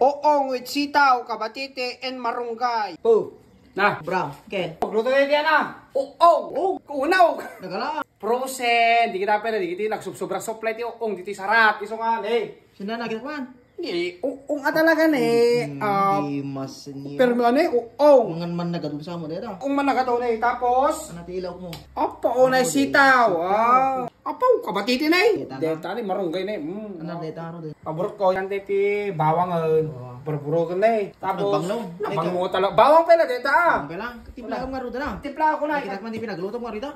Poong with sitaw, kabatite, and marunggay. Po. Na. Bra. Ken. Pagluto na yan na. Uong. Kunaw. Nagala. Prosen. Di kita pwede. Di kita nagsubsobra supply ti uong. Di ti sarat. Iso nga ne. Sina na gitwan. Hindi. Uong talaga ne. Di mas niya. Pero ano eh. Uong. Mangan man nagadum sa mo dito. Uong man nagataw ne. Tapos. Ano ti ilaw mo? Apa o na sitaw. Apa o kabatite na eh. Deta na. Deta ni marunggay na eh. Ano dito aro din. Paborot ko yan ti bawangan. Buro-buro ka na eh. Tapos. Nagbanglo. Nagbanglo talaga. Bawang pala deta. Ang lang. Tipla ko nga ro na. Tipla ako na. Kita man di pinagluto mo rito.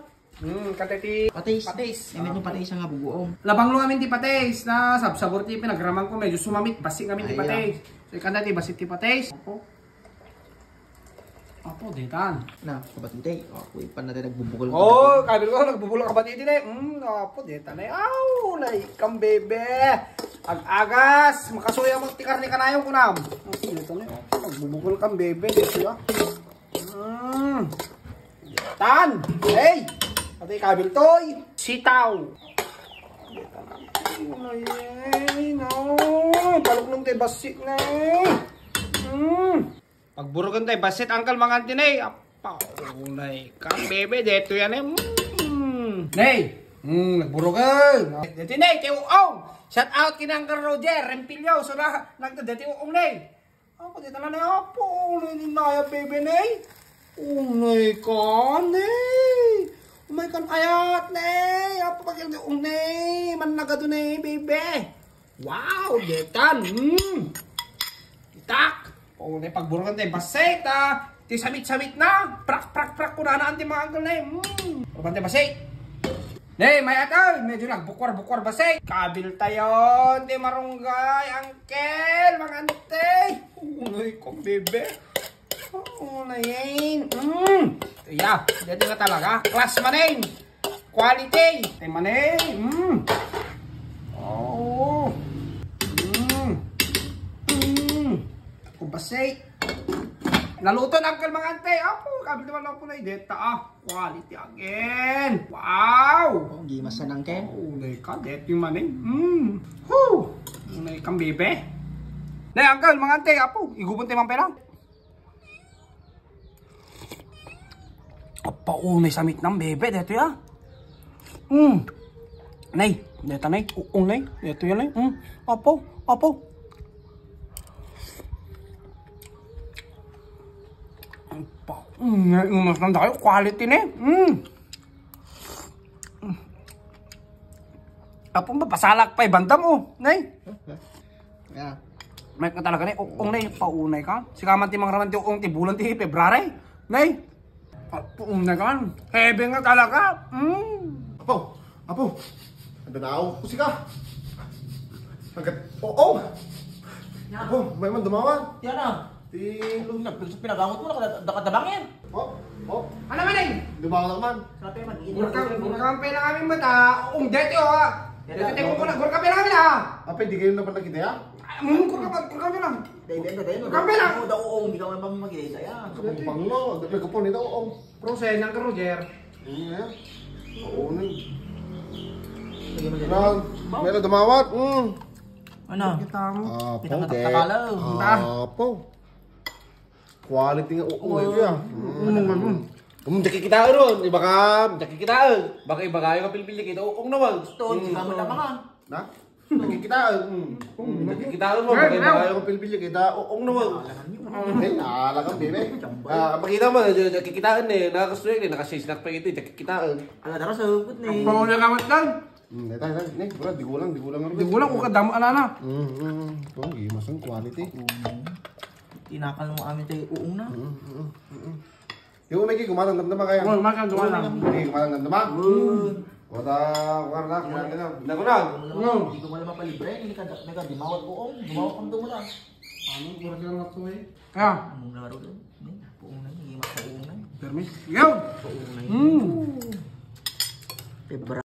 Kateti. Patis. Patis. Imit mo patis nga bubuong. Labang lo kami ti patis na sabsabor ti pinagramang ko medyo sumamit basi kami ti patis. So ikanda ti basit ti patis. Apo detan. Na, kabatite. Ako ipan natin nagbubukol. Oh, kabil ko nagbubulong ka ba ti na. Apo detan na. Aw, laikam bebe. Ag-agas, makasuya mo ti karne kanayon ko nam. Detan na. Nagbubukol kang bebe dito ya. Detan. Hey. Ate kabil toy. Sitaw. Ay, no. Balok nung tayo basit na eh. Pagburugan tayo basit, angkal mga antinay. Apa, ulay. Kang bebe, deto yan eh. Nay. Nagburugan. Dito nay, tayo uong. Shout out kina Uncle Roger, Rempilyo. So na, nagtadati uong nay. Ako, dito na na. Apa, ulay ni Naya bebe nay. Ulay ka, nay. Umay kan ayat, nay. Apa pakil di nay. Man nagado nay, bebe. Wow, detan. Itak. O, nay pagburugan tayo. Basit, Ti samit-samit na. Prak-prak-prak. Kunanaan ti mga uncle, nay. Pagburugan tayo, basit. Nay, may atay. Medyo nagbukwar-bukwar, basit. Kabil tayo. Ti marunggay, uncle. Mga ante. Unay ko, bebe. Unayin. Yeah, dito na talaga. Class manin. Quality. Tay manin. Oh. Kubasay. Naluto na ang mga ante. Apo, kabil naman ako na ideta. Quality again. Wow. Oh, gimasan ang Ken. Unay ka, dito yung manin. Unay kang bebe. Nay, uncle, mga ante. Apo, igubon tayo mga pera. Paunay samit ng bebe, dito ya. Nay, dito nay, nay, dito yan nay. Apo. Mas nanda kayo, quality na Apo, mapasalak pa ibanda mo, nay. Yeah. May ka talaga nay, nay, paunay ka. Sikaman ti mga raman ti ti bulan ti February, nay. Paunay ka, hebe nga talaga. Apo. Ando na ako. Kusi ka. Hanggat. Oo. Apo, may man dumawan. Yan na. Pinagamot mo na nakatabangin. Oh. Ano man eh? Dumawan naman. Sabi man. Burkampay na kami mata. Deti o ha. Deti ko na. Burkampay na kami na. Apa, hindi kayo naman nakita ya? Burkampay na. Kampay lang. Daw uong, hindi ka man magigita yan. Kapag panglo. Dapay ko po nito. Oo. Prosen ng Roger. Oo na. Meron dumawat. Ano? Kita mo. Apo, Pinakatakalaw. Apo. Quality nga. Oo, ya. Daki kita ron. Daki kita. Baka iba kayo kapilpili kita. Oo naman. Gusto, hindi ka mo lamangan. Na? Nakikitaan. Nakikitaan mo. Bakit ba kayo pilpili kita? Oo naman. Eh, naalakang bebe. Makita mo, nakikitaan eh. Nakakasuwag eh. Nakasisnak pa ito. Nakikitaan. Ala, dara sa hupot na eh. Pauna kamot lang. Bro, di ko lang. Di ko lang kung kadamo alana. Ito, gimas ang quality. Tinakal mo amin tayo uong na. Yung may kumatang damdama kaya. Oh, makan duwa lang. May kumatang damdama. Wala, kumarnak. Nakunag. Hindi ko malam mapalibre. Hindi ka dimawat uong. Dimawat kang dumula. Ano, kurang lang ako eh. Kaya. Anong laro doon? Uong na. Hindi mas uong na. Permis. Yo! Uong na. February.